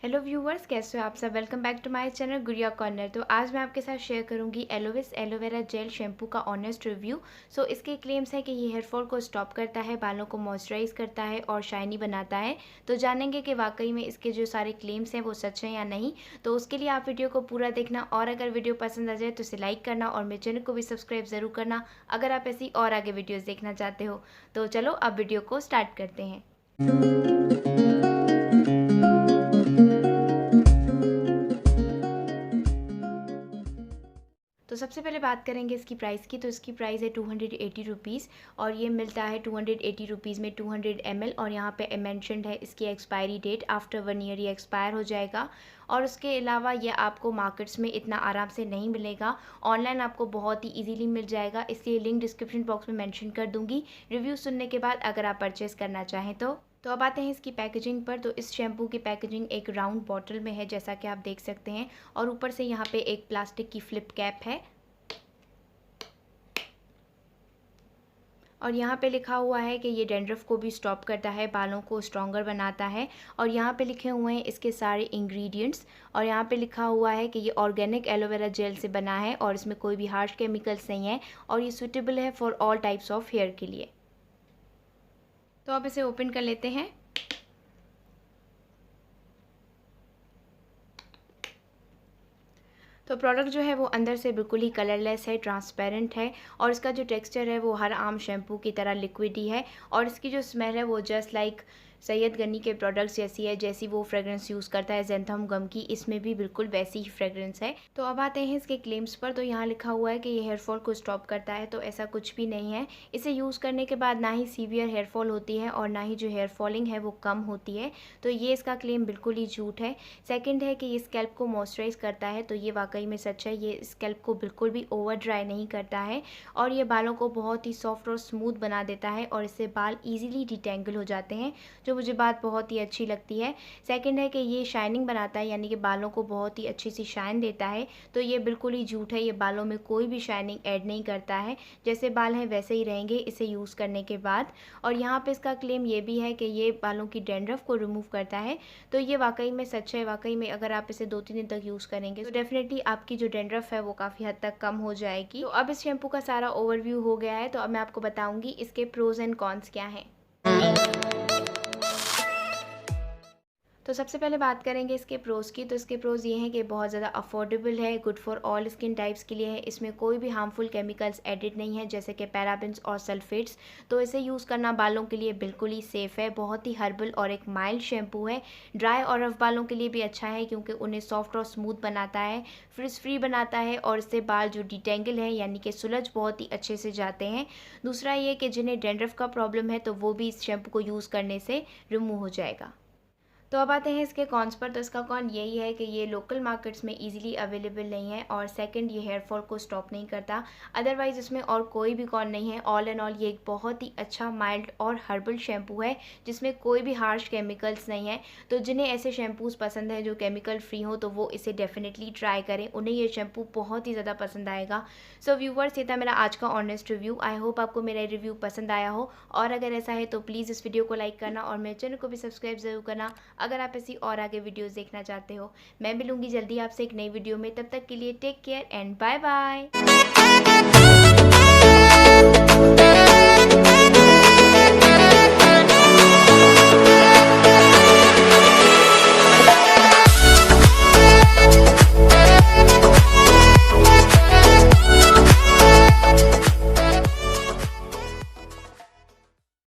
Hello viewers, कैसे हो आप सब। Welcome back to my channel Gudiya Corner. तो आज मैं आपके साथ शेयर करूंगी एलोविस एलोवेरा जेल शैम्पू का ऑनेस्ट रिव्यू। इसके क्लेम्स है कि ये हेयर फॉल को स्टॉप करता है, बालों को मॉइस्चराइज करता है और शाइनी बनाता है। तो जानेंगे कि वाकई में इसके जो सारे क्लेम्स हैं वो सच हैं या नहीं। तो उसके लिए आप वीडियो को पूरा देखना और अगर वीडियो पसंद आ जाए तो इसे लाइक करना और मेरे चैनल को भी सब्सक्राइब ज़रूर करना अगर आप ऐसी और आगे वीडियोज़ देखना चाहते हो। तो चलो अब वीडियो को स्टार्ट करते हैं। तो सबसे पहले बात करेंगे इसकी प्राइस की। तो इसकी प्राइस है 280 रुपीज़ और ये मिलता है 280 रुपीज़ में 200 ml। और यहाँ पे मेंशन्ड है इसकी एक्सपायरी डेट, आफ्टर 1 ईयर ये एक्सपायर हो जाएगा। और उसके अलावा ये आपको मार्केट्स में इतना आराम से नहीं मिलेगा, ऑनलाइन आपको बहुत ही इजीली मिल जाएगा, इसलिए लिंक डिस्क्रिप्शन बॉक्स में मेंशन कर दूंगी रिव्यू सुनने के बाद अगर आप परचेस करना चाहें तो अब आते हैं इसकी पैकेजिंग पर। तो इस शैम्पू की पैकेजिंग एक राउंड बॉटल में है जैसा कि आप देख सकते हैं और ऊपर से यहाँ पे एक प्लास्टिक की फ्लिप कैप है और यहाँ पे लिखा हुआ है कि ये डैंड्रफ को भी स्टॉप करता है, बालों को स्ट्रॉन्गर बनाता है। और यहाँ पे लिखे हुए हैं इसके सारे इंग्रेडिएंट्स और यहाँ पे लिखा हुआ है कि ये ऑर्गेनिक एलोवेरा जेल से बना है और इसमें कोई भी हार्श केमिकल्स नहीं है और ये सूटेबल है for all types of hair के लिए। तो अब इसे ओपन कर लेते हैं। तो प्रोडक्ट जो है वो अंदर से बिल्कुल ही कलरलेस है, ट्रांसपेरेंट है और इसका जो टेक्सचर है वो हर आम शैम्पू की तरह लिक्विड ही है और इसकी जो स्मेल है वो जस्ट लाइक सैयद गनी के प्रोडक्ट्स जैसी है, जैसी वो फ्रेग्रेंस यूज़ करता है ज़ेंथम गम की, इसमें भी बिल्कुल वैसी ही फ्रेग्रेंस है। तो अब आते हैं इसके क्लेम्स पर। तो यहाँ लिखा हुआ है कि ये हेयर फॉल को स्टॉप करता है, तो ऐसा कुछ भी नहीं है। इसे यूज़ करने के बाद ना ही सीवियर हेयर फॉल होती है और ना ही जो हेयर फॉलिंग है वो कम होती है, तो ये इसका क्लेम बिल्कुल ही झूठ है। सेकेंड है कि ये स्कैल्प को मॉइस्चराइज करता है, तो ये वाकई में सच है, ये स्कैल्प को बिल्कुल भी ओवर ड्राई नहीं करता है और ये बालों को बहुत ही सॉफ्ट और स्मूथ बना देता है और इससे बाल ईजिली डिटेंगल हो जाते हैं, जो मुझे बात बहुत ही अच्छी लगती है। सेकंड है कि ये शाइनिंग बनाता है, यानी कि बालों को बहुत ही अच्छी सी शाइन देता है, तो ये बिल्कुल ही झूठ है, ये बालों में कोई भी शाइनिंग ऐड नहीं करता है, जैसे बाल हैं वैसे ही रहेंगे इसे यूज़ करने के बाद। और यहाँ पे इसका क्लेम ये भी है कि ये बालों की डैंड्रफ को रिमूव करता है, तो ये वाकई में सच है। वाकई में अगर आप इसे 2-3 दिन तक यूज़ करेंगे तो डेफिनेटली आपकी जो डैंड्रफ है वो काफ़ी हद तक कम हो जाएगी। तो अब इस शैम्पू का सारा ओवरव्यू हो गया है, तो अब मैं आपको बताऊँगी इसके प्रोज एंड कॉन्स क्या हैं। तो सबसे पहले बात करेंगे इसके प्रोज़ की। तो इसके प्रोज़ ये हैं कि बहुत ज़्यादा अफोर्डेबल है, good for all skin types के लिए है, इसमें कोई भी हार्मफुल केमिकल्स एडिड नहीं है जैसे कि पैराबेन्स और सल्फेट्स, तो इसे यूज़ करना बालों के लिए बिल्कुल ही सेफ़ है। बहुत ही हर्बल और एक माइल्ड शैम्पू है। ड्राई और रफ बालों के लिए भी अच्छा है क्योंकि उन्हें सॉफ्ट और स्मूथ बनाता है, फ्रिज फ्री बनाता है और इससे बाल जो डिटेंगल है यानी कि सुलझ बहुत ही अच्छे से जाते हैं। दूसरा ये कि जिन्हें डैंड्रफ का प्रॉब्लम है तो वो भी इस शैम्पू को यूज़ करने से रिमूव हो जाएगा। तो अब आते हैं इसके कॉन्स पर। तो इसका कॉन यही है कि ये लोकल मार्केट्स में इजीली अवेलेबल नहीं है और सेकंड ये हेयर फॉल को स्टॉप नहीं करता। अदरवाइज़ इसमें और कोई भी कॉन नहीं है। ऑल एंड ऑल ये एक बहुत ही अच्छा माइल्ड और हर्बल शैम्पू है जिसमें कोई भी हार्श केमिकल्स नहीं है। तो जिन्हें ऐसे शैम्पूज़ पसंद है जो केमिकल फ्री हो तो वो इसे डेफिनेटली ट्राई करें, उन्हें ये शैम्पू बहुत ही ज़्यादा पसंद आएगा। सो व्यूवर्स, ये था मेरा आज का ऑनेस्ट रिव्यू। आई होप आपको मेरा रिव्यू पसंद आया हो और अगर ऐसा है तो प्लीज़ इस वीडियो को लाइक करना और मेरे चैनल को भी सब्सक्राइब ज़रूर करना अगर आप ऐसी और आगे वीडियोस देखना चाहते हो। मैं मिलूंगी जल्दी आपसे एक नई वीडियो में, तब तक के लिए take care and bye bye.